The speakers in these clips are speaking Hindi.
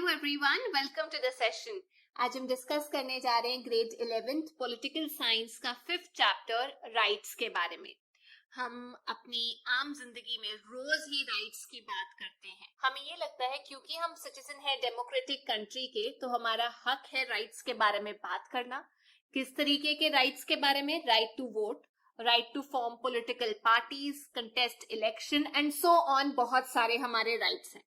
Hello everyone, welcome to the session. आज हम डिस्कस करने जा रहे हैं ग्रेड 11th पॉलिटिकल साइंस का 5th चैप्टर राइट्स के बारे में। हम अपनी आम जिंदगी में रोज ही राइट्स की बात करते हैं। हमें ये लगता है क्योंकि हम सिटीजन हैं डेमोक्रेटिक कंट्री के, तो हमारा हक है राइट्स के बारे में बात करना। किस तरीके के राइट्स के बारे में? Right to vote, right to form political parties, contest election and so on. बहुत सारे हमारे राइट्स हैं,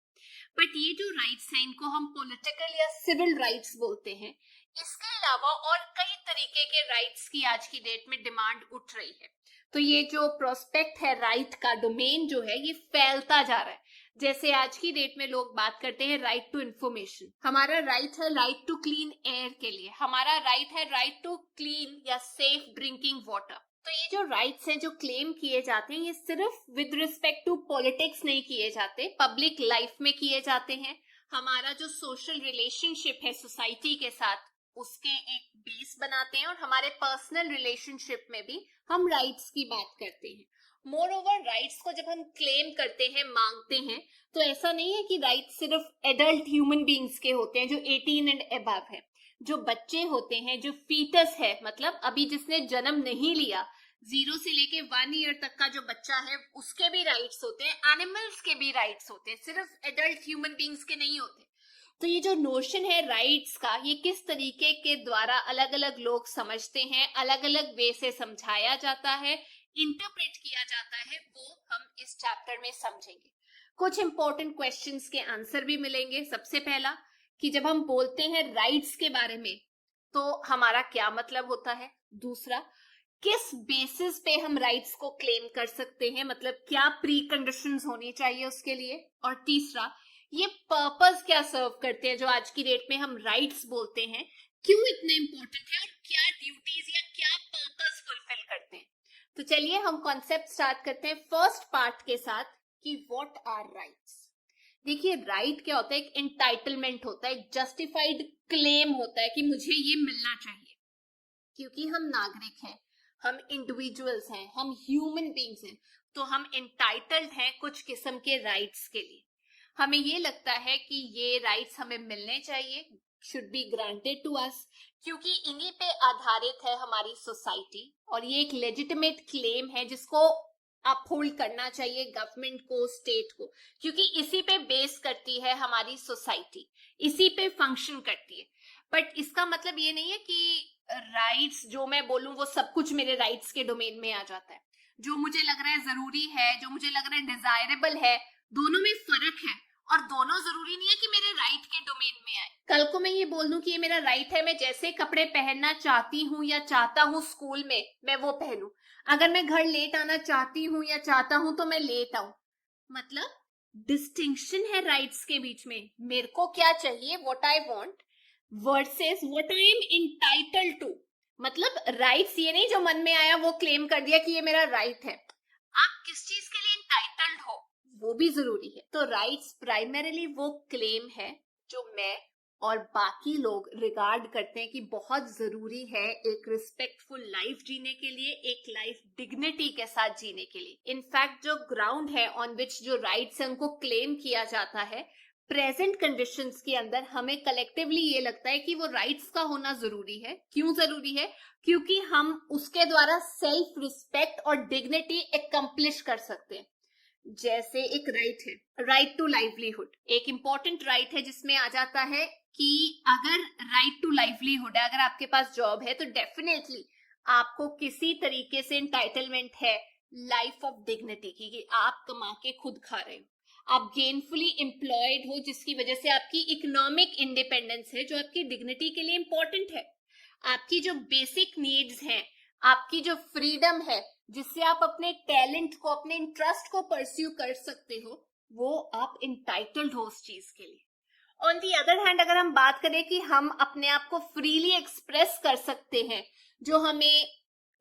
बट ये जो राइट्स हैं इनको हम पॉलिटिकल या सिविल राइट्स बोलते हैं। इसके अलावा और कई तरीके के राइट्स की आज की डेट में डिमांड उठ रही है। तो ये जो प्रोस्पेक्ट है राइट का डोमेन जो है ये फैलता जा रहा है। जैसे आज की डेट में लोग बात करते हैं राइट टू इंफॉर्मेशन, हमारा राइट है राइट टू क्लीन एयर के लिए, हमारा राइट है राइट टू क्लीन या सेफ ड्रिंकिंग वाटर। तो ये जो राइट्स हैं जो क्लेम किए जाते हैं ये सिर्फ विद रिस्पेक्ट टू पॉलिटिक्स नहीं किए जाते, पब्लिक लाइफ में किए जाते हैं। हमारा जो सोशल रिलेशनशिप है सोसाइटी के साथ उसके एक बेस बनाते हैं और हमारे पर्सनल रिलेशनशिप में भी हम राइट्स की बात करते हैं। मोर ओवर राइट्स को जब हम क्लेम करते हैं, मांगते हैं, तो ऐसा नहीं है कि राइट्स सिर्फ एडल्ट ह्यूमन बींग्स के होते हैं जो 18 एंड अबव है। जो बच्चे होते हैं, जो फीटस है, मतलब अभी जिसने जन्म नहीं लिया, 0 से लेके 1 ईयर तक का जो बच्चा है उसके भी राइट्स होते हैं, एनिमल्स के भी राइट्स होते हैं, सिर्फ एडल्ट ह्यूमन बींग्स के नहीं होते। तो ये जो नोशन है राइट्स का, ये किस तरीके के द्वारा अलग अलग लोग समझते हैं, अलग अलग वे से समझाया जाता है, इंटरप्रेट किया जाता है, वो हम इस चैप्टर में समझेंगे। कुछ इंपॉर्टेंट क्वेश्चंस के आंसर भी मिलेंगे। सबसे पहला कि जब हम बोलते हैं राइट्स के बारे में तो हमारा क्या मतलब होता है। दूसरा, किस बेसिस पे हम राइट्स को क्लेम कर सकते हैं, मतलब क्या प्री कंडीशंस होनी चाहिए उसके लिए। और तीसरा, ये पर्पस क्या सर्व करते हैं जो आज की डेट में हम राइट्स बोलते हैं, क्यों इतने इंपॉर्टेंट है और क्या ड्यूटीज या क्या पर्पस फुलफिल करते हैं। तो चलिए हम कॉन्सेप्ट स्टार्ट करते हैं फर्स्ट पार्ट के साथ कि व्हाट आर राइट्स। देखिए, राइट क्या होता है? एक एंटाइटलमेंट होता है, एक जस्टिफाइड क्लेम होता है कि मुझे ये मिलना चाहिए क्योंकि हम नागरिक हैं, हम इंडिविजुअल्स हैं, हम ह्यूमन बींग्स हैं, तो हम एंटाइटल्ड हैं कुछ किस्म के राइट्स के लिए। हमें ये लगता है कि ये राइट्स हमें मिलने चाहिए, should be granted to us, क्योंकि इन्हीं पे आधारित है हमारी सोसाइटी और ये एक लेजिटिमेट क्लेम है जिसको अपहोल्ड करना चाहिए गवर्नमेंट को, स्टेट को, क्योंकि इसी पे बेस करती है हमारी सोसाइटी, इसी पे फंक्शन करती है। बट इसका मतलब ये नहीं है कि राइट्स जो मैं बोलूं वो सब कुछ मेरे राइट्स के डोमेन में आ जाता है। जो मुझे लग रहा है जरूरी है, जो मुझे लग रहा है डिजायरेबल है, दोनों में फर्क है और दोनों जरूरी नहीं है कि मेरे राइट के डोमेन में आए। कल को मैं ये बोल दूं कि ये मेरा राइट है, मैं जैसे कपड़े पहनना चाहती हूँ या चाहता हूँ स्कूल में मैं वो पहनूं, अगर मैं घर लेट आना चाहती हूँ या चाहता हूं तो मैं लेट आऊं। मतलब डिस्टिंक्शन है राइट्स के बीच में, मेरे को क्या चाहिए, what I want versus what I am entitled to. मतलब राइट्स ये नहीं जो मन में आया वो क्लेम कर दिया कि ये मेरा राइट है। आप किस चीज के लिए इंटाइटल्ड हो वो भी जरूरी है। तो राइट्स प्राइमरीली वो क्लेम है जो मैं और बाकी लोग रिगार्ड करते हैं कि बहुत जरूरी है एक रिस्पेक्टफुल लाइफ जीने के लिए, एक लाइफ डिग्निटी के साथ जीने के लिए। इनफैक्ट जो ग्राउंड है ऑन विच जो राइट्स हैं उनको क्लेम किया जाता है, प्रेजेंट कंडीशंस के अंदर हमें कलेक्टिवली ये लगता है कि वो राइट्स का होना जरूरी है। क्यों जरूरी है? क्योंकि हम उसके द्वारा सेल्फ रिस्पेक्ट और डिग्निटी एकम्प्लिश कर सकते हैं। जैसे एक राइट है राइट टू लाइवलीहुड, एक इंपॉर्टेंट राइट है जिसमें आ जाता है कि अगर राइट टू लाइवलीहुड है, अगर आपके पास जॉब है तो डेफिनेटली आपको किसी तरीके से एंटाइटलमेंट है लाइफ ऑफ डिग्निटी की, कि आप कमा के खुद खा रहे हो, आप गेनफुली एम्प्लॉयड हो, जिसकी वजह से आपकी इकोनॉमिक इंडिपेंडेंस है जो आपकी डिग्निटी के लिए इंपॉर्टेंट है। आपकी जो बेसिक नीड्स हैं, आपकी जो फ्रीडम है जिससे आप अपने टैलेंट को, अपने इंटरेस्ट को परस्यू कर सकते हो, वो आप इंटाइटल्ड हो उस चीज के लिए। ऑन दी अदर हैंड अगर हम बात करें कि हम अपने आप को फ्रीली एक्सप्रेस कर सकते हैं, जो हमें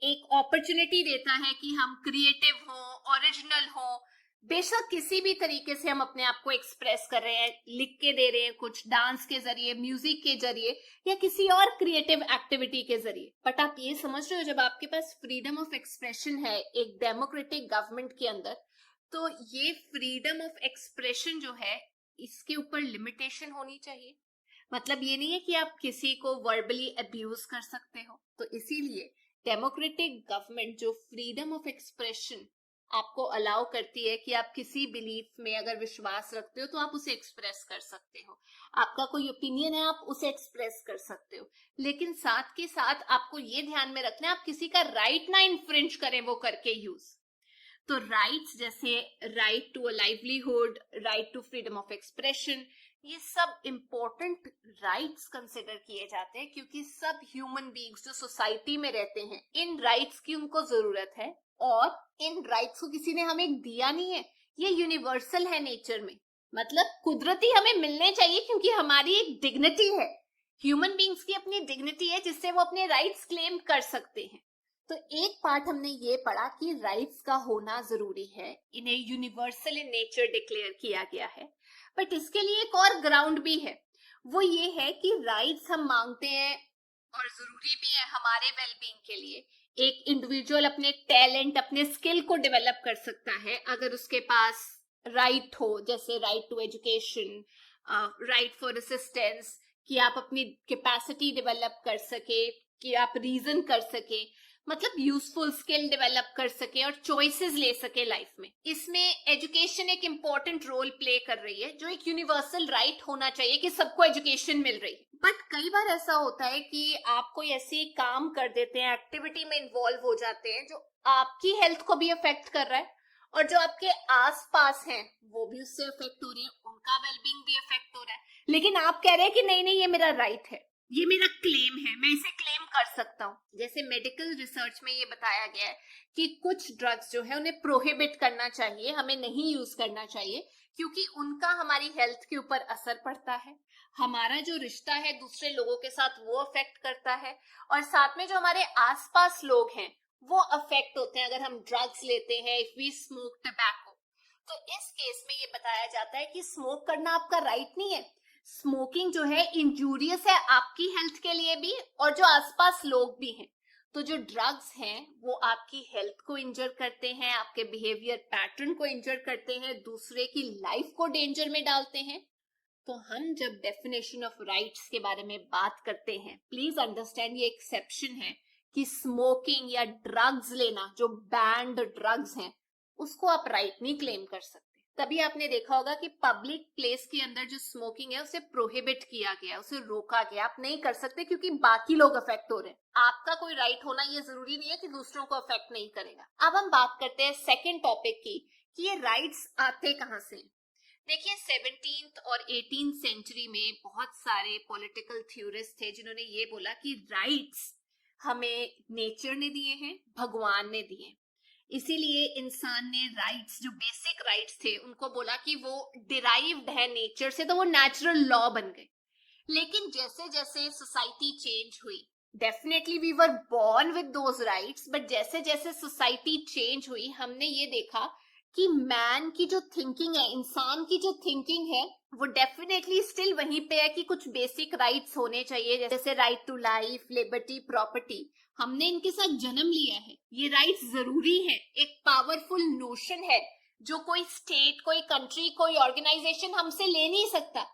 एक अपॉर्चुनिटी देता है कि हम क्रिएटिव हो, ओरिजिनल हो, बेशक किसी भी तरीके से हम अपने आप को एक्सप्रेस कर रहे हैं, लिख के दे रहे हैं कुछ, डांस के जरिए, म्यूजिक के जरिए या किसी और क्रिएटिव एक्टिविटी के जरिए। बट आप ये समझ रहे हो जब आपके पास फ्रीडम ऑफ एक्सप्रेशन है एक डेमोक्रेटिक गवर्नमेंट के अंदर, तो ये फ्रीडम ऑफ एक्सप्रेशन जो है इसके ऊपर लिमिटेशन होनी चाहिए। मतलब ये नहीं है कि आप किसी को वर्बली अब्यूज कर सकते हो। तो इसीलिए डेमोक्रेटिक गवर्नमेंट जो फ्रीडम ऑफ एक्सप्रेशन आपको अलाउ करती है कि आप किसी बिलीफ में अगर विश्वास रखते हो तो आप उसे एक्सप्रेस कर सकते हो, आपका कोई ओपिनियन है आप उसे एक्सप्रेस कर सकते हो, लेकिन साथ के साथ आपको ये ध्यान में रखना है आप किसी का राइट ना इन्फ्रिंज करें वो करके यूज। तो राइट्स जैसे right to a livelihood, right to freedom of expression, ये सब इंपॉर्टेंट राइट्स कंसिडर किए जाते हैं क्योंकि सब ह्यूमन बीइंग्स जो सोसाइटी में रहते हैं इन राइट्स की उनको जरूरत है और इन राइट्स को किसी ने हमें दिया नहीं है, ये यूनिवर्सल है नेचर में। मतलब कुदरती हमें मिलने चाहिए क्योंकि हमारी एक डिग्निटी है, ह्यूमन बीइंग्स की अपनी डिग्निटी है जिससे वो अपने राइट्स क्लेम कर सकते हैं। तो एक पार्ट हमने ये पढ़ा कि राइट्स का होना जरूरी है, इन्हें यूनिवर्सल इन नेचर डिक्लेयर किया गया है। बट इसके लिए एक और ग्राउंड भी है, वो ये है कि राइट्स हम मांगते हैं और जरूरी भी है हमारे वेलबींग के लिए। एक इंडिविजुअल अपने टैलेंट अपने स्किल को डेवलप कर सकता है अगर उसके पास राइट हो, जैसे right to education, right for assistance, कि आप अपनी कैपेसिटी डेवलप कर सके, कि आप रीजन कर सके, मतलब यूजफुल स्किल डेवलप कर सके और चॉइसेस ले सके लाइफ में। इसमें एजुकेशन एक इंपॉर्टेंट रोल प्ले कर रही है जो एक यूनिवर्सल राइट होना चाहिए कि सबको एजुकेशन मिल रही है। बट कई बार ऐसा होता है कि आप कोई ऐसी काम कर देते हैं, एक्टिविटी में इन्वॉल्व हो जाते हैं जो आपकी हेल्थ को भी अफेक्ट कर रहा है और जो आपके आसपास हैं वो भी उससे अफेक्ट हो रहे हैं, उनका वेलबींग भी अफेक्ट हो रहा है, लेकिन आप कह रहे हैं कि नहीं नहीं ये मेरा राइट है, ये मेरा क्लेम है, मैं इसे क्लेम कर सकता हूं। जैसे मेडिकल रिसर्च में ये बताया गया है कि कुछ ड्रग्स जो है उन्हें प्रोहिबिट करना चाहिए, हमें नहीं यूज करना चाहिए क्योंकि उनका हमारी हेल्थ के ऊपर असर पड़ता है, हमारा जो रिश्ता है दूसरे लोगों के साथ वो अफेक्ट करता है और साथ में जो हमारे आसपास लोग हैं वो अफेक्ट होते हैं अगर हम ड्रग्स लेते हैं, इफ वी स्मोक टबैको। तो इस केस में ये बताया जाता है कि स्मोक करना आपका राइट नहीं है, स्मोकिंग जो है इंजूरियस है आपकी हेल्थ के लिए भी और जो आसपास लोग भी हैं। तो जो ड्रग्स हैं वो आपकी हेल्थ को इंजर करते हैं, आपके बिहेवियर पैटर्न को इंजर करते हैं, दूसरे की लाइफ को डेंजर में डालते हैं। तो हम जब डेफिनेशन ऑफ राइट्स के बारे में बात करते हैं, प्लीज अंडरस्टैंड ये एक्सेप्शन है कि स्मोकिंग या ड्रग्स लेना जो बैंड ड्रग्स हैं उसको आप राइट नहीं क्लेम कर सकते। तभी आपने देखा होगा कि पब्लिक प्लेस के अंदर जो स्मोकिंग है उसे प्रोहिबिट किया गया, उसे रोका गया, आप नहीं कर सकते क्योंकि बाकी लोग अफेक्ट हो रहे हैं। आपका कोई राइट होना ये जरूरी नहीं है कि दूसरों को अफेक्ट नहीं करेगा। अब हम बात करते हैं सेकेंड टॉपिक की कि ये राइट्स आते कहां से। देखिए 17th और 18th सेंचुरी में बहुत सारे पॉलिटिकल थ्योरिस्ट थे जिन्होंने ये बोला कि राइट्स हमें नेचर ने दिए हैं, भगवान ने दिए, इसीलिए इंसान ने राइट्स जो बेसिक राइट्स थे उनको बोला कि वो डिराइव्ड है नेचर से, तो वो नेचुरल लॉ बन गए। लेकिन जैसे जैसे सोसाइटी चेंज हुई, definitely we were born with those rights, but जैसे जैसे सोसाइटी चेंज हुई हमने ये देखा कि मैन की जो थिंकिंग है, इंसान की जो थिंकिंग है वो डेफिनेटली स्टिल वहीं पे है कि कुछ बेसिक राइट्स होने चाहिए, जैसे right to life, liberty, property. हमने इनके साथ जन्म लिया है, ये राइट्स जरूरी है, एक पावरफुल नोशन है जो कोई स्टेट, कोई कंट्री, कोई ऑर्गेनाइजेशन हमसे ले नहीं सकता।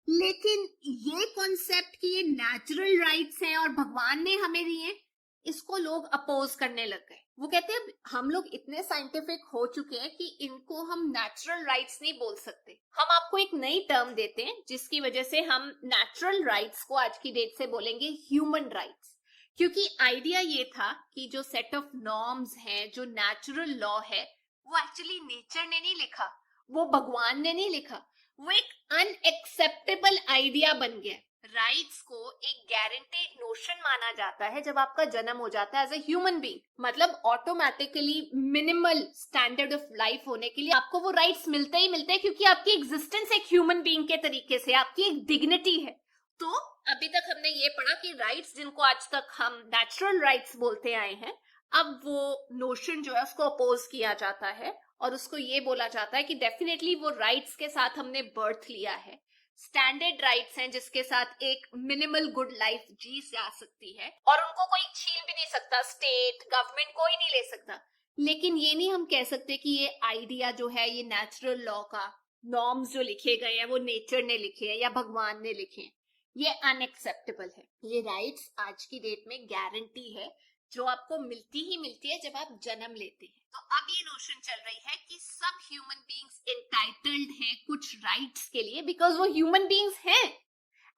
लेकिन ये कॉन्सेप्ट कि ये नेचुरल राइट्स हैं और भगवान ने हमें दिए, इसको लोग अपोज करने लग गए। वो कहते हैं हम लोग इतने साइंटिफिक हो चुके हैं कि इनको हम नेचुरल राइट्स नहीं बोल सकते, हम आपको एक नई टर्म देते हैं जिसकी वजह से हम नेचुरल राइट्स को आज की डेट से बोलेंगे ह्यूमन राइट्स। क्योंकि आइडिया ये था कि जो सेट ऑफ नॉर्म्स हैं, जो नेचुरल लॉ है, वो एक्चुअली नेचर ने नहीं लिखा, वो भगवान ने नहीं लिखा, वो एक अनएक्सेप्टेबल आइडिया बन गया। राइट्स को एक गारंटेड नोशन माना जाता है जब आपका जन्म हो जाता है एज ए ह्यूमन बीइंग, मतलब automatically minimal standard of life होने के लिए आपको वो राइट्स मिलते ही मिलते हैं क्योंकि आपकी एग्जिस्टेंस एक ह्यूमन बीइंग के तरीके से, आपकी एक डिग्निटी है। तो अभी तक हमने ये पढ़ा कि राइट्स जिनको आज तक हम नेचुरल राइट्स बोलते आए हैं, अब वो नोशन जो है उसको अपोज किया जाता है और उसको ये बोला जाता है कि डेफिनेटली वो राइट्स के साथ हमने बर्थ लिया है, स्टैंडर्ड राइट्स हैं जिसके साथ एक मिनिमल गुड लाइफ जी जा सकती है और उनको कोई छीन भी नहीं सकता, स्टेट, गवर्नमेंट कोई नहीं ले सकता। लेकिन ये नहीं हम कह सकते कि ये आइडिया जो है ये नेचुरल लॉ का, नॉर्म्स जो लिखे गए हैं वो नेचर ने लिखे हैं या भगवान ने लिखे हैं, ये अनएक्सेप्टेबल है। ये राइट्स आज की डेट में गारंटी है जो आपको मिलती ही मिलती है जब आप जन्म लेते हैं। तो अब ये नोशन चल रही है कि सब ह्यूमन बीइंग्स एंटाइटल्ड हैं कुछ राइट्स के लिए, बिकॉज वो ह्यूमन बीइंग्स हैं।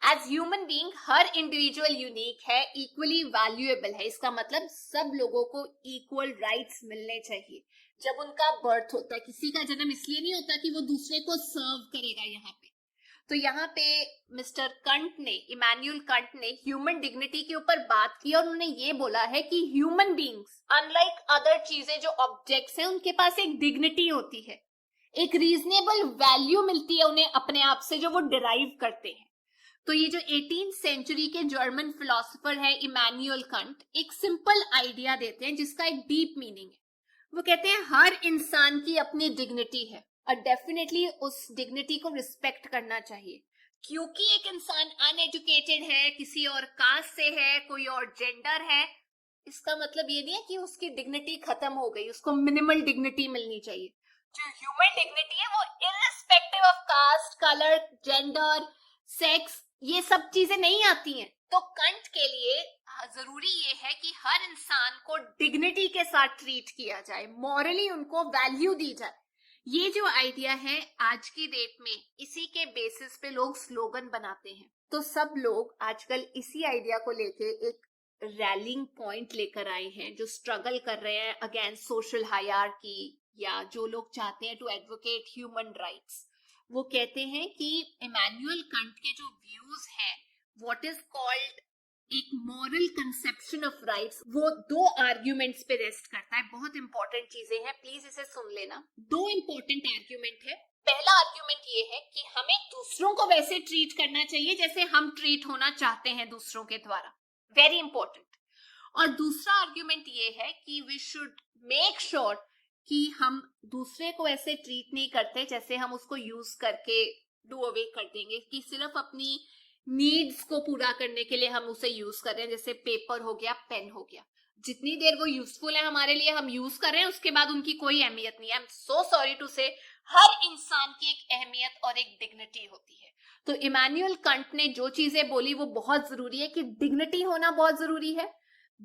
एज ह्यूमन बीइंग हर इंडिविजुअल यूनिक है, इक्वली वैल्यूएबल है। इसका मतलब सब लोगों को इक्वल राइट्स मिलने चाहिए जब उनका बर्थ होता है। किसी का जन्म इसलिए नहीं होता कि वो दूसरे को सर्व करेगा। यहाँ पे तो यहाँ पे मिस्टर कंट ने, इमैनुअल कंट ने ह्यूमन डिग्निटी के ऊपर बात की और उन्होंने ये बोला है कि ह्यूमन बीइंग्स अनलाइक अदर चीजें जो ऑब्जेक्ट्स हैं उनके पास एक डिग्निटी होती है, एक रीजनेबल वैल्यू मिलती है उन्हें अपने आप से जो वो डिराइव करते हैं। तो ये जो 18th सेंचुरी के जर्मन फिलोसोफर है इमैनुअल कंट एक सिंपल आइडिया देते हैं जिसका एक डीप मीनिंग है। वो कहते हैं हर इंसान की अपनी डिग्निटी है और डेफिनेटली उस डिग्निटी को रिस्पेक्ट करना चाहिए। क्योंकि एक इंसान अनएजुकेटेड है, किसी और कास्ट से है, कोई और जेंडर है, इसका मतलब ये नहीं है कि उसकी डिग्निटी खत्म हो गई, उसको मिनिमल डिग्निटी मिलनी चाहिए। जो ह्यूमन डिग्निटी है वो irrespective of caste, colour, gender, sex, ये सब चीजें नहीं आती हैं। तो कंट के लिए जरूरी ये है कि हर इंसान को डिग्निटी के साथ ट्रीट किया जाए, मॉरली उनको वैल्यू दी जाए। ये जो आइडिया है आज की डेट में इसी के बेसिस पे लोग स्लोगन बनाते हैं। तो सब लोग आजकल इसी आइडिया को लेके एक रैलिंग पॉइंट लेकर आए हैं जो स्ट्रगल कर रहे हैं अगेंस्ट सोशल हायरार्की या जो लोग चाहते हैं टू एडवोकेट ह्यूमन राइट्स। वो कहते हैं कि इमैनुअल कंट के जो व्यूज हैं व्हाट इज कॉल्ड एक मॉरल कंसेप्शन ऑफ राइट्स, वो दो आर्ग्यूमेंट्स पे रेस्ट करता है। बहुत इंपॉर्टेंट चीजें हैं, प्लीज इसे सुन लेना। दो इंपॉर्टेंट आर्ग्यूमेंट है। पहला आर्ग्यूमेंट ये है कि हमें दूसरों को वैसे ट्रीट करना चाहिए जैसे हम ट्रीट होना चाहते हैं दूसरों के द्वारा, वेरी इंपॉर्टेंट। और दूसरा आर्ग्यूमेंट ये है कि वी शुड मेक श्योर कि हम दूसरे को ऐसे ट्रीट नहीं करते जैसे हम उसको यूज करके डू अवे कर देंगे, कि सिर्फ अपनी नीड्स को पूरा करने के लिए हम उसे यूज कर रहे हैं। जैसे पेपर हो गया, पेन हो गया, जितनी देर वो यूजफुल है हमारे लिए हम यूज कर रहे हैं, उसके बाद उनकी कोई अहमियत नहीं है। I am so sorry to say, हर इंसान की एक अहमियत और एक डिग्निटी होती है। तो इमैनुअल कंट ने जो चीजें बोली वो बहुत जरूरी है कि डिग्निटी होना बहुत जरूरी है।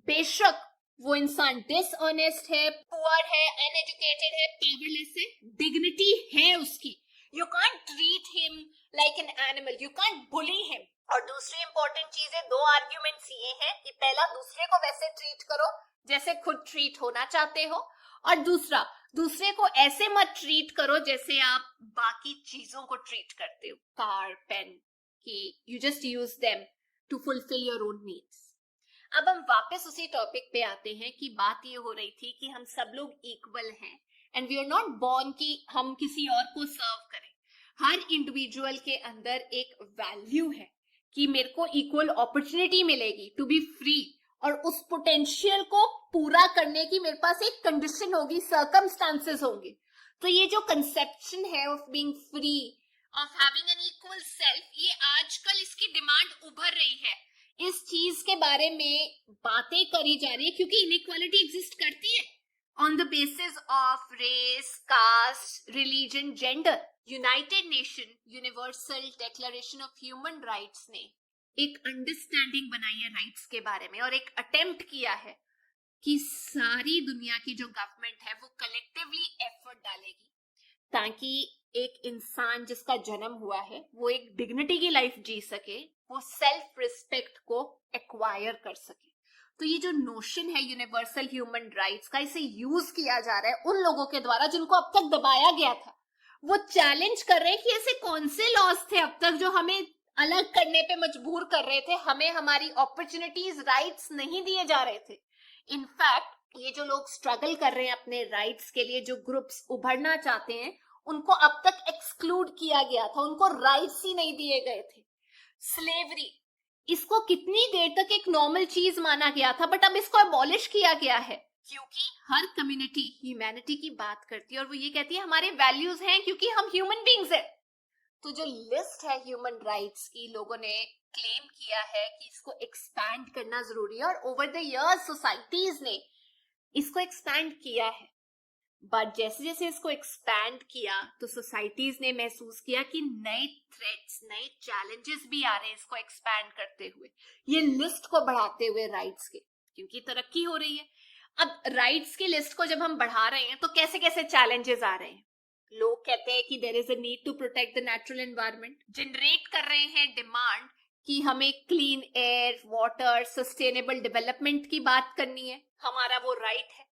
बेशक वो इंसान डिसऑनेस्ट है, पुअर है, अनएजुकेटेड है, पावरलेस है, डिग्निटी है उसकी। You can't treat him like an animal, you can't bully him. और दूसरी इंपॉर्टेंट चीज है, दो आर्ग्यूमेंट्स ये हैं कि पहला दूसरे को वैसे ट्रीट करो जैसे खुद ट्रीट होना चाहते हो, और दूसरा दूसरे को ऐसे मत ट्रीट करो जैसे आप बाकी चीजों को ट्रीट करते हो, कार, पेन, कि you just use them to fulfil your own needs. अब हम वापस उसी टॉपिक पे आते हैं कि बात ये हो रही थी कि हम सब लोग इक्वल हैं and we are not born कि हम किसी और को सर्व करें। हर इंडिविजुअल के अंदर एक वैल्यू है कि मेरे को इक्वल अपॉर्चुनिटी मिलेगी टू बी फ्री, और उस पोटेंशियल को पूरा करने की मेरे पास एक कंडीशन होगी, सर्कमस्टांसेस होंगे। तो ये जो कंसेप्शन है of being free, of having an equal self, ये आजकल इसकी डिमांड उभर रही है। इस चीज के बारे में बातें करी जा रही है क्योंकि इनइक्वालिटी एग्जिस्ट करती है on the basis of race, caste, religion, gender. United Nation Universal Declaration of Human Rights ने एक अंडरस्टैंडिंग बनाई है राइट्स के बारे में और एक अटेम्प्ट किया है कि सारी दुनिया की जो गवर्नमेंट है वो कलेक्टिवली एफर्ट डालेगी ताकि एक इंसान जिसका जन्म हुआ है वो एक डिग्निटी की लाइफ जी सके, वो सेल्फ रिस्पेक्ट को एक्वायर कर सके। तो ये जो नोशन है यूनिवर्सल ह्यूमन राइट्स का, इसे यूज किया जा रहा है उन लोगों के द्वारा जिनको अब तक दबाया गया था। वो चैलेंज कर रहे हैं कि ऐसे कौन से लॉज थे अब तक जो हमें अलग करने पे मजबूर कर रहे थे, हमें हमारी अपॉर्चुनिटीज, राइट्स नहीं दिए जा रहे थे। इनफैक्ट ये जो लोग स्ट्रगल कर रहे हैं अपने राइट्स के लिए, जो ग्रुप्स उभरना चाहते हैं, उनको अब तक एक्सक्लूड किया गया था, उनको राइट्स ही नहीं दिए गए थे। स्लेवरी, इसको कितनी देर तक एक नॉर्मल चीज माना गया था, बट अब इसको अबॉलिश किया गया है क्योंकि हर कम्युनिटी ह्यूमैनिटी की बात करती है और वो ये कहती है हमारे वैल्यूज हैं क्योंकि हम ह्यूमन बींग्स हैं। तो जो लिस्ट है ह्यूमन राइट्स की, लोगों ने क्लेम किया है कि इसको एक्सपैंड करना जरूरी है और ओवर द इयर्स सोसाइटीज ने इसको एक्सपैंड किया है। बट जैसे जैसे इसको एक्सपैंड किया तो सोसाइटीज ने महसूस किया कि नए थ्रेट्स, नए चैलेंजेस भी आ रहे हैं इसको एक्सपैंड करते हुए, ये लिस्ट को बढ़ाते हुए राइट्स के, क्योंकि तरक्की हो रही है। अब राइट्स की लिस्ट को जब हम बढ़ा रहे हैं तो कैसे कैसे चैलेंजेस आ रहे हैं। लोग कहते हैं कि there is a need to protect the natural environment, generate कर रहे हैं डिमांड कि हमें clean air, water, sustainable development की बात करनी है, हमारा वो राइट है।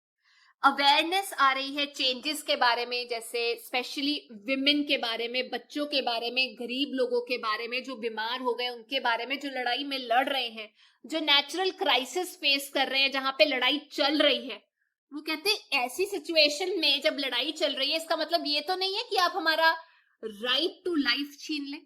अवेयरनेस आ रही है चेंजेस के बारे में, जैसे स्पेशली विमेन के बारे में, बच्चों के बारे में, गरीब लोगों के बारे में, जो बीमार हो गए उनके बारे में, जो लड़ाई में लड़ रहे हैं, जो नेचुरल क्राइसिस फेस कर रहे हैं जहां पे लड़ाई चल रही है। वो कहते हैं ऐसी सिचुएशन में जब लड़ाई चल रही है, इसका मतलब ये तो नहीं है कि आप हमारा राइट टू लाइफ छीन लें,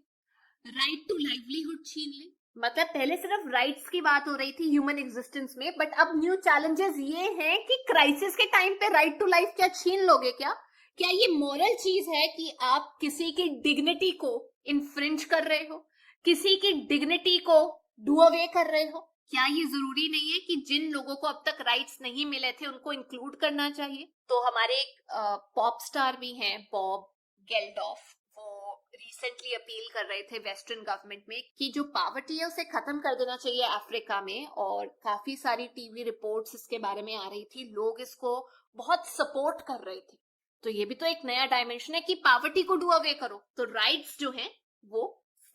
राइट टू लाइवलीहुड छीन लें। मतलब पहले सिर्फ राइट्स की बात हो रही थी ह्यूमन एग्जिस्टेंस में, बट अब न्यू चैलेंजेस ये हैं कि क्राइसिस के टाइम पे राइट टू लाइफ क्या छीन लोगे? क्या ये मॉरल चीज है कि आप किसी की डिग्निटी को इन्फ्रिंज कर रहे हो, किसी की डिग्निटी को डू अवे कर रहे हो? क्या ये जरूरी नहीं है कि जिन लोगों को अब तक राइट्स नहीं मिले थे उनको इंक्लूड करना चाहिए? तो हमारे एक पॉप स्टार भी हैं, बॉब गेल्डॉफ, वो रिसेंटली अपील कर रहे थे वेस्टर्न गवर्नमेंट में कि जो पावर्टी है उसे खत्म कर देना चाहिए अफ्रीका में, और काफी सारी टीवी रिपोर्ट्स इसके बारे में आ रही थी, लोग इसको बहुत सपोर्ट कर रहे थे। तो ये भी तो एक नया डायमेंशन है कि पावर्टी को डू अवे करो। तो राइट्स जो हैं वो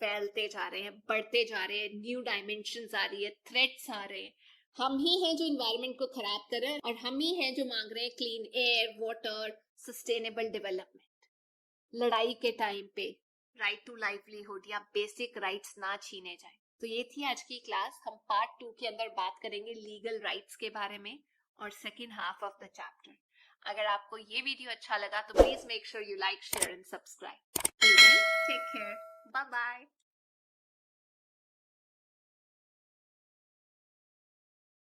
फैलते जा रहे हैं, बढ़ते जा रहे हैं, न्यू डायमेंशंस आ रही है, थ्रेट्स आ रहे हैं। हम ही हैं जो इन्वायरमेंट को खराब कर रहे हैं, और हम ही हैं जो मांग रहे हैं clean air, water, sustainable development. लड़ाई के टाइम पे राइट टू लाइवलीहुड या बेसिक राइट्स ना छीने जाए। तो ये थी आज की क्लास। हम पार्ट 2 के अंदर बात करेंगे लीगल राइट्स के बारे में और second half of the chapter. अगर आपको ये वीडियो अच्छा लगा तो please make sure you like, share and subscribe. Take care, bye bye.